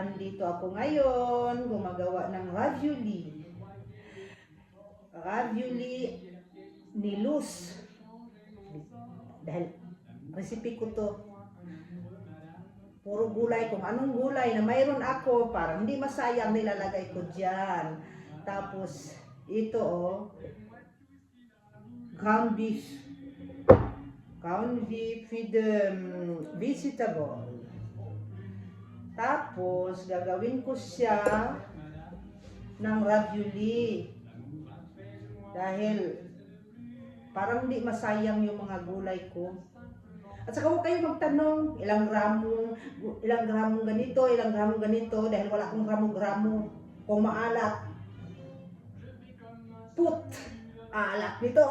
Andito ako ngayon, gumagawa ng ravioli. Ravioli ni Luz. Dahil recipe ko to. Puro gulay, kung anong gulay na mayroon ako, para hindi masayang nilalagay ko dyan. Tapos, ito ground beef. Ground beef with vegetable. Tapos, gagawin ko siya ng ravioli. Dahil, parang hindi masayang yung mga gulay ko. At saka huwag kayo magtanong, ilang gramong ganito, ilang gramong ganito, dahil wala akong gramo-gramo. Kung maalat, alat nito.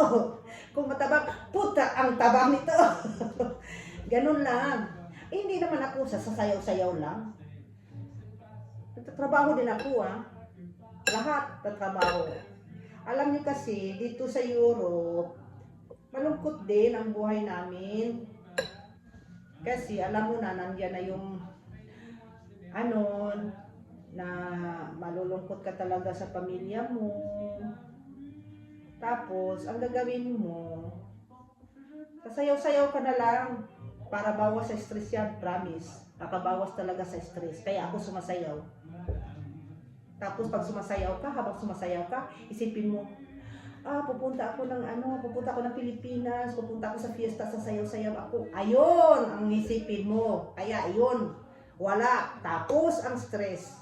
Kung matabang, ang tabang nito. Ganun lang. Hindi naman ako sasayaw-sayaw lang. Nagtatrabaho din ako Lahat tatrabaho. Alam niyo kasi, dito sa Europe, malungkot din ang buhay namin. Kasi alam mo na, nandiyan na yung na malulungkot ka talaga sa pamilya mo. Tapos, ang gagawin mo, sasayaw-sayaw ka na lang para bawas sa stress yan, promise. Nakabawas talaga sa stress. Kaya ako sumasayaw. Tapos pag sumasayaw ka, habang sumasayaw ka, isipin mo, pupunta ako ng Pilipinas, pupunta ako sa fiesta, sasayaw-sayaw ako. Ayun ang isipin mo. Kaya ayun, wala. Tapos ang stress.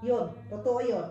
Yun, totoo yun.